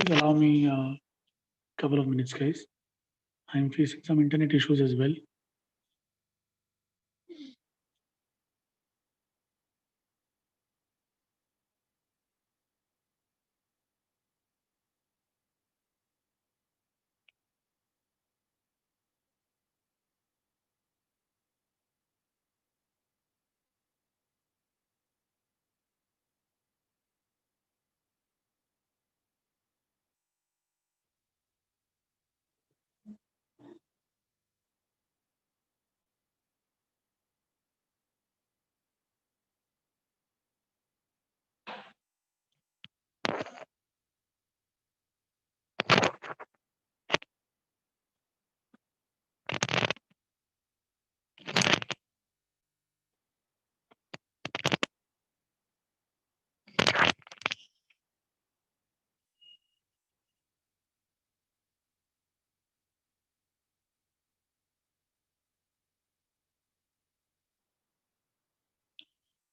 Please allow me a couple of minutes, guys. I'm facing some internet issues as well.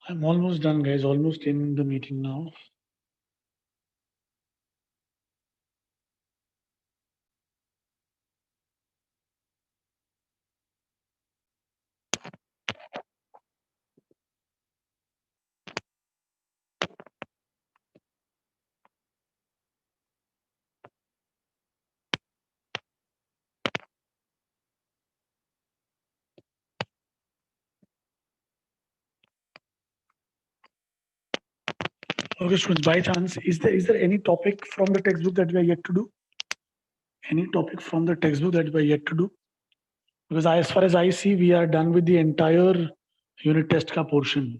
I'm almost done, guys. Almost in the meeting now. Okay, students, by chance, is there any topic from the textbook that we are yet to do? Any topic from the textbook that we are yet to do? Because as far as I see, we are done with the entire unit test ka portion.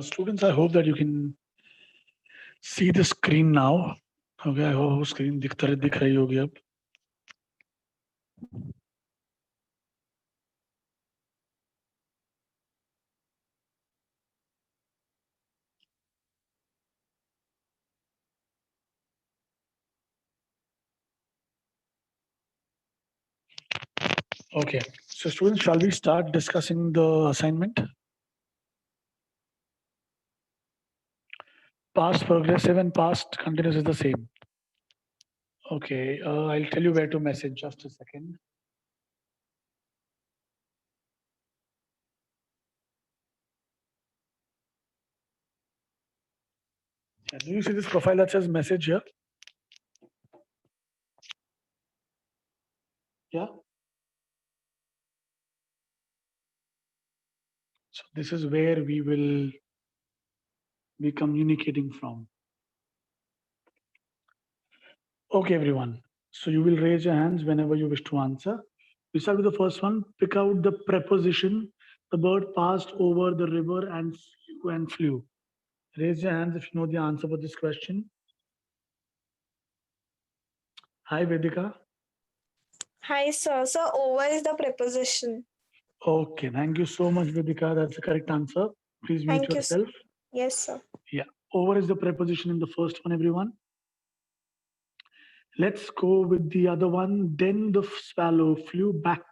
Students, I hope that you can see the screen now. Okay, I hope screen दिख रही होगी अब. Okay, so students, shall we start discussing the assignment? Past progressive and past continuous is the same. Okay, I'll tell you where to message. Just a second. Yeah, do you see this profile that says message here? Yeah. So this is where we will be communicating from. Okay, everyone. So you will raise your hands whenever you wish to answer. We start with the first one. Pick out the preposition. The bird passed over the river and flew. Raise your hands if you know the answer for this question. Hi, Vedika. Hi, sir. So over is the preposition. Okay, thank you so much, Vedika. That's the correct answer. Please mute Thank you. yourself. Yes, sir. Yeah, over is the preposition in the first one, everyone. Let's go with the other one. Then the swallow flew back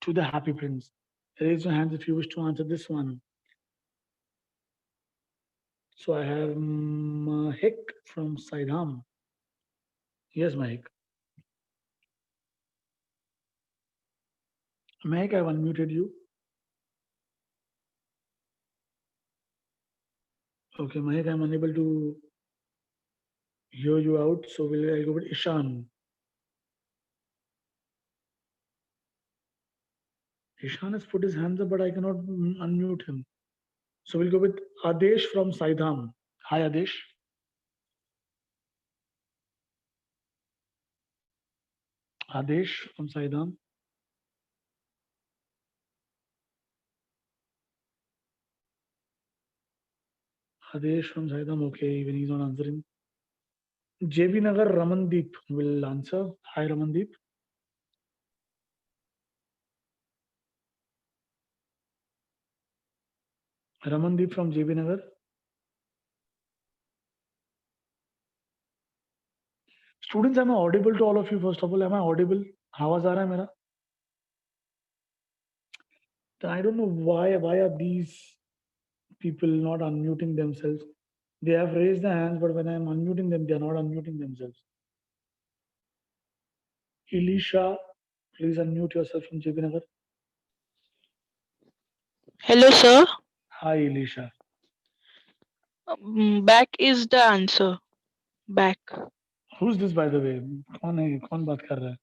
to the happy prince. Raise your hands if you wish to answer this one. So I have Mahik from Saidam. Yes, Mahik. Mahik, I've unmuted you. Okay, Mahik, I'm unable to hear you out. So I'll go with Ishan. Ishan has put his hands up, but I cannot unmute him. So we'll go with Adesh from Saidam. Hi, Adesh. Adesh from Saidam. Adesh from Saidam. Okay, even he's not answering. JB Nagar Ramandeep will answer. Hi, Ramandeep. Ramandeep from JB Nagar. Students, am I audible to all of you? First of all, am I audible? आवाज आ रहा है मेरा? I don't know why are these people not unmuting themselves? They have raised their hands, but when I'm unmuting them, they are not unmuting themselves. Elisha, please unmute yourself from JB Nagar. Hello, sir. Hi, Elisha. Back is the answer. Back. Who's this, by the way? कौन है? कौन बात कर रहा है?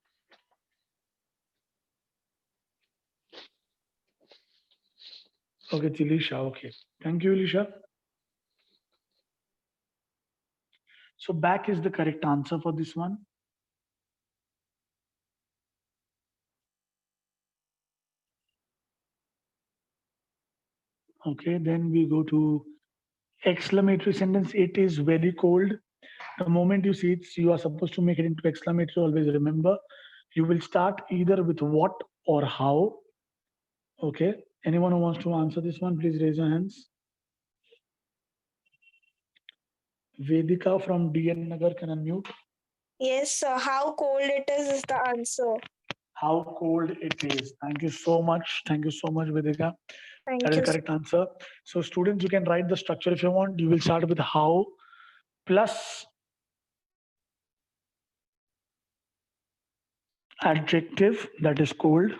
Okay, it's Elisha. Okay. Thank you, Elisha. So back is the correct answer for this one. Okay, then we go to exclamatory sentence. It is very cold. The moment you see it, you are supposed to make it into exclamatory. Always remember, you will start either with what or how. Okay. Anyone who wants to answer this one, please raise your hands. Vedika from DN Nagar can unmute. Yes, sir. How cold it is the answer. How cold it is. Thank you so much. Thank you so much, Vedika. Thank That is you. the correct answer. So students, you can write the structure if you want. You will start with how plus adjective, that is cold,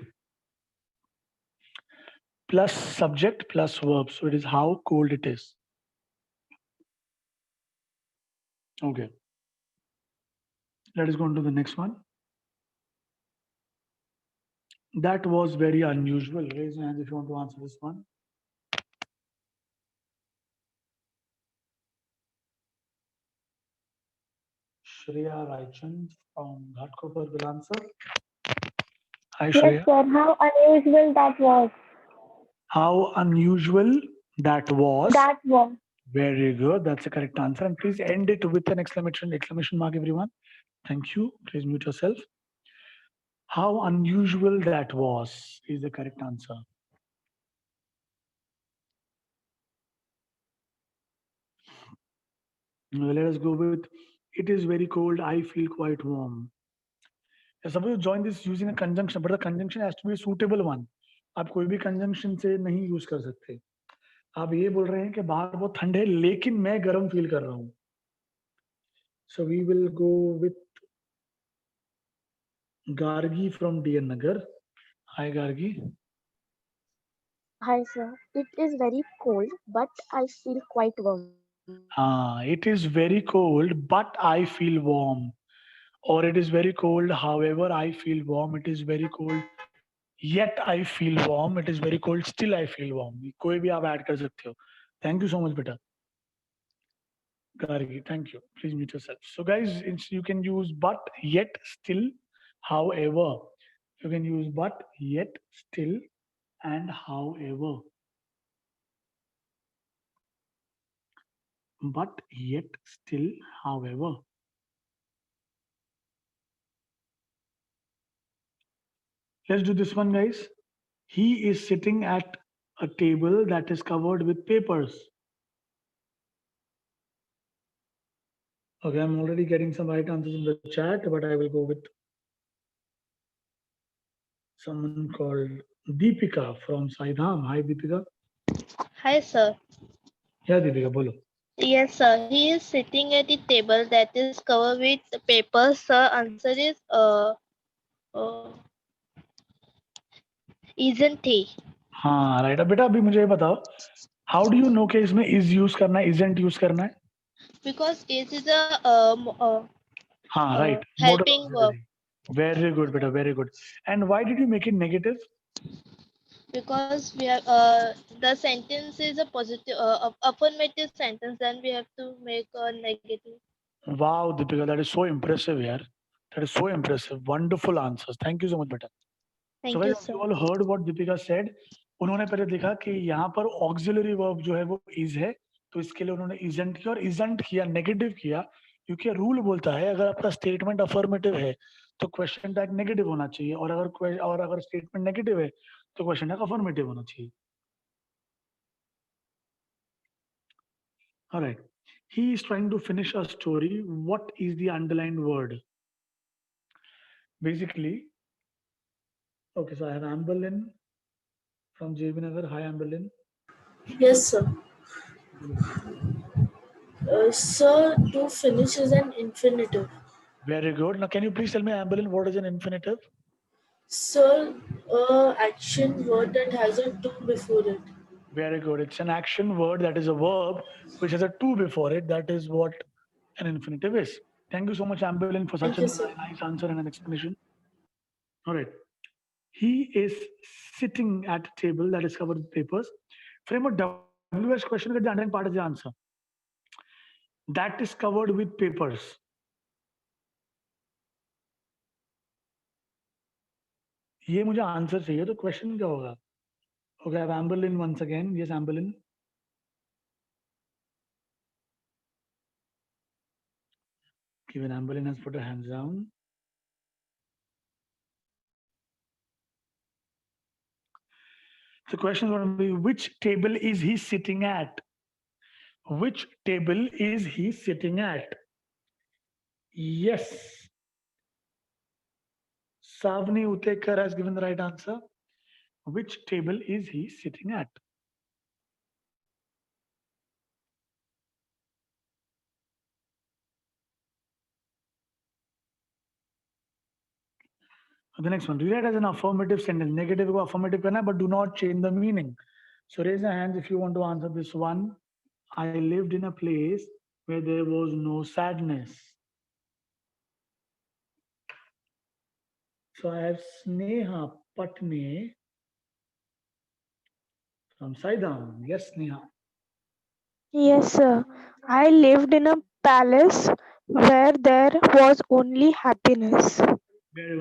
plus subject plus verb. So it is how cold it is. Okay. Let us go on to the next one. That was very unusual. Raise your hands if you want to answer this one. Shreya Raichand from Ghatkopar will answer. Hi, Shreya. Yes, sir. How unusual that was. How unusual that was. That was. Very good. That's the correct answer. And please end it with an exclamation mark, everyone. Thank you. Please mute yourself. How unusual that was is the correct answer. Now let us go with it is very cold. I feel quite warm. Suppose you join this using a conjunction, but the conjunction has to be a suitable one. आप कोई भी conjunction से नहीं use कर सकते. आप ये बोल रहे हैं कि बाहर बहुत ठंड है लेकिन मैं गर्म फील कर रहा हूँ. So we will go with Gargi from DN Nagar. Hi Gargi. Hi, sir. It is very cold, but I feel quite warm. It is very cold, but I feel warm. Or it is very cold, however, I feel warm. It is very cold, yet I feel warm. It is very cold, still I feel warm. कोई भी आप add कर सकते हो. Thank you so much, beta. Gargi, thank you. Please mute yourself. So, guys, you can use but, yet, still, however. You can use but, yet, still, and however. But, yet, still, however. Let's do this one, guys. He is sitting at a table that is covered with papers. Okay, I'm already getting some right answers in the chat, but I will go with someone called Deepika from Saidham. Hi, Deepika. Hi, sir. Yeah, Deepika, bolo. Yes, sir. He is sitting at the table that is covered with papers. Sir, answer is uh isn't he? हाँ right. अब बेटा अभी मुझे ये बताओ, how do you know कि इसमें is use करना है, इजंट यूज करना है? Because is a हाँ right. helping verb. Very good बेटा, very good. And why did you make it negative? Because we have the sentence is a positive affirmative sentence, then we have to make a negative. Wow, Deepika, that is so impressive yaar. That is so impressive. Wonderful answers. Thank you so much बेटा. Thank So you, guys, sir. you all heard what Deepika said. उन्होंने पहले देखा कि यहाँ पर auxiliary verb जो है वो इज है, तो इसके लिए उन्होंने इजंट किया, और इजंट किया, नेगेटिव किया, क्योंकि रूल बोलता है अगर आपका स्टेटमेंट अफर्मेटिव है तो क्वेश्चन टैग नेगेटिव होना चाहिए, और अगर स्टेटमेंट नेगेटिव है तो क्वेश्चन टैग अफर्मेटिव होना चाहिए. All right. He is trying to finish a story. What is the underlined word? Basically, okay, so I have Amberlyn from JB Nagar. Hi, Amberlyn. Yes, sir. Sir, to finish is an infinitive. Very good. Now, can you please tell me, Amberlyn, what is an infinitive? Sir, action word that has a to before it. Very good. It's an action word, that is a verb which has a to before it. That is what an infinitive is. Thank you so much, Amberlyn, for such Thank you, sir. a nice answer and an explanation. All right. He is sitting at a table that is covered with papers. Frame a WH question, get the underlying part of the answer. That is covered with papers. ये मुझे answer चाहिए, तो question क्या होगा? Okay, I have Amberlyn once again. Yes, Amberlyn. Even Amberlyn has put her hands down. The question is going to be, which table is he sitting at? Which table is he sitting at? Yes. Savni Utekar has given the right answer. Which table is he sitting at? The next one, read it as an affirmative sentence. Negative को affirmative करना है, but do not change the meaning. So raise your hands if you want to answer this one. I lived in a place where there was no sadness. So I have Sneha Patne from Saidam. Yes, Sneha. Yes, sir. I lived in a palace where there was only happiness.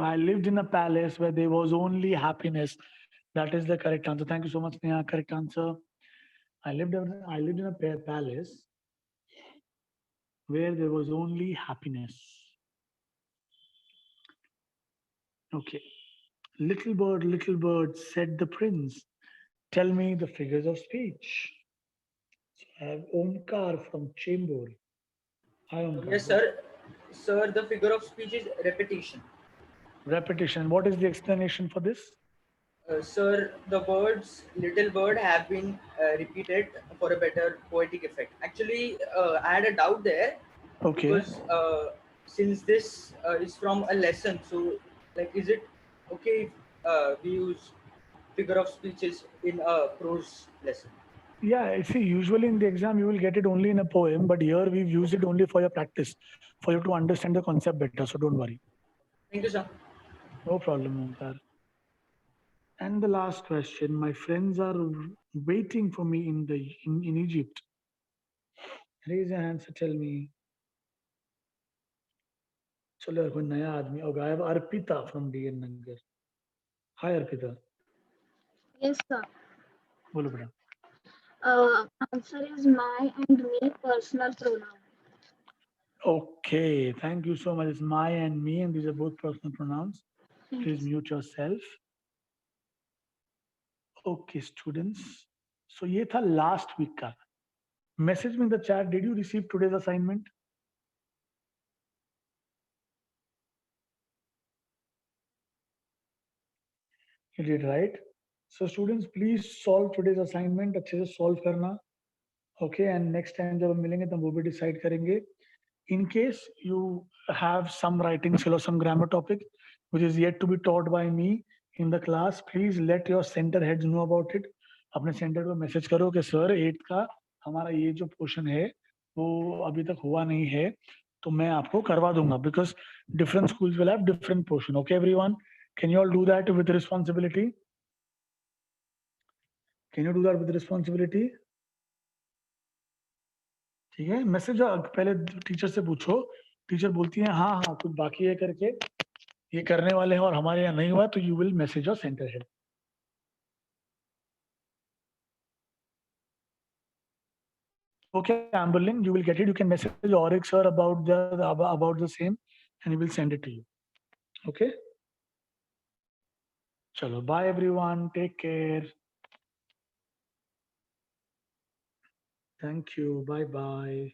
I lived in a palace where there was only happiness. That is the correct answer. Thank you so much, Sneha. Correct answer. I lived in a palace where there was only happiness. Okay. Little bird, said the prince. Tell me the figures of speech. So I have Omkar from Chembur. Hi, Omkar. Yes, sir. Sir, the figure of speech is repetition. Repetition. What is the explanation for this? Sir, the words little bird have been repeated for a better poetic effect. Actually, I had a doubt there. Okay. Because since this is from a lesson, so like, is it okay if we use figure of speeches in a prose lesson? Yeah, see, usually in the exam you will get it only in a poem, but here we've used it only for your practice, for you to understand the concept better. So don't worry. Thank you, sir. No problem, Omkar. And the last question: my friends are waiting for me in Egypt. Raise your hands to tell me. चलो यार कोई नया आदमी होगा. I have Arpita from DN Nagar. Hi Arpita. Yes, sir. बोलो बेटा. Answer is my and me personal pronoun. Okay, thank you so much. It's my and me, and these are both personal pronouns. Thank Please you. mute yourself. Okay, students. So ये था last week का. Message me in the chat. Did you receive today's assignment? You did, right? So students, please solve today's assignment. अच्छे से solve करना. Okay, and next time जब हम मिलेंगे तब वो भी decide करेंगे. In case you have some writing skill or some grammar topic which is yet to be taught by me in the class, please let your center heads know about it. अपने centre को message करो कि sir 8th का हमारा ये जो portion है वो अभी तक हुआ नहीं है तो मैं आपको करवा दूंगा because different schools will have different portion. Okay, everyone, can you all do that with responsibility? Can you do that with responsibility? ठीक है, मैसेज पहले टीचर से पूछो. टीचर बोलती है हाँ हाँ कुछ बाकी है करके ये करने वाले हैं और हमारे यहाँ नहीं हुआ तो you will message your centre head. Okay, Amberlin, you will get it. You can message Auric sir about the same, and he will send it to you. Okay. Chalo, bye everyone. Take care. Thank you. Bye bye.